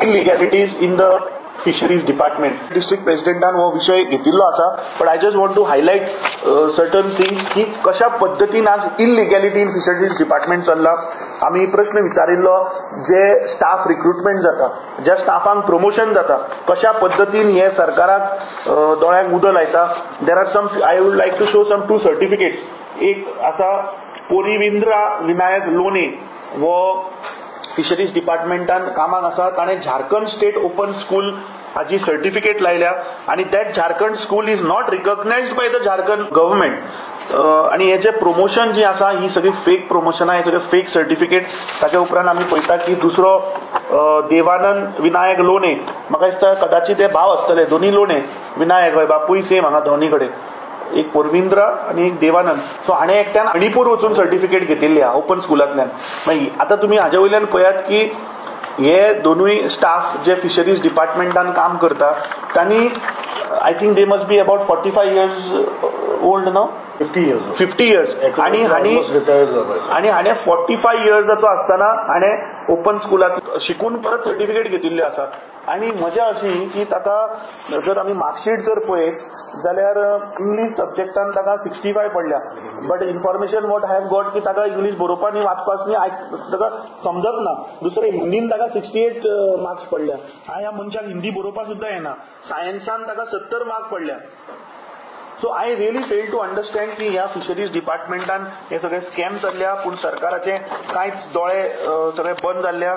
illegalities in the fisheries department. District Presidentan हो विषय घेतिल्लो आसा, but I just want to highlight certain things की कशा पद्धतीन आज illegality in fisheries department चल्ला. आम्ही प्रश्न विचारिल्लो जे स्टाफ रिक्रुटमेंट जाता, ज्या स्टाफांक प्रमोशन जाता, कशा पद्धतीन हे सरकाराक दोळ्यांक उदक लायता. There are some, I would like to show some two certificates. एक आसा पोरिविंद्रा विनायक लोणे वो फिशरीज डिपार्टमेंटान कामाक आसा. ताणें झारखंड स्टेट ओपन स्कूल हाची सर्टिफिकेट लायल्या आनी that Jharkhand school is not recognised by the Jharkhand government. आणि हे जे प्रमोशन जी आसा ही सगळी फेक प्रमोशनां, हे सगळे फेक सर्टिफिकेट. ताच्या उपरांत आमी पळयता की दुसरो देवानंद विनायक लोणे, म्हाका दिसता कदाचित हे भाव आसतले, दोन्ही लोणे विनायक हय बापूय सेम हांगा दोन्ही कडेन, एक पोरविंद्रा आणि एक देवानंद. सो हाणें एकट्यान मणिपूर वचून सर्टिफिकेट घेतिल्ली आहा ओपन स्कूलांतल्यान. मागीर आतां तुमी हाजे वयल्यान पळयात की हे दोनूय स्टाफ जे फिशरीज डिपार्टमेंटान काम करता तांणी I think they must be about 45 years old no 50 years आणि हाणें 45 yearsचो आसतना हाणें ओपन स्कूलांत शिकून परत सर्टिफिकेट घेतिल्ली आसा. आणि मजा अशी की ताका जर आमी मार्कशीट जर पळयत जाल्यार इंग्लीश सब्जेक्टान ताका 65 पडल्या. But information what I have got की ताका इंग्लीश बरोवपाक न्ही वाचपाक न्ही ताका समजत ना. दुसरे हिंदीन ताका 68 मार्क्स पडल्या. ह्या मनशाक हिंदी बरोवपाक सुद्धा येना. सायन्सान ताका 70 मार्क पडल्या. So I really fail to understand की ह्या फिशरीज डिपार्टमेंटान हे सगळे स्कॅम चल्ल्या, पूण सरकाराचे कांयच दोळे सगळे बंद जाल्ल्या.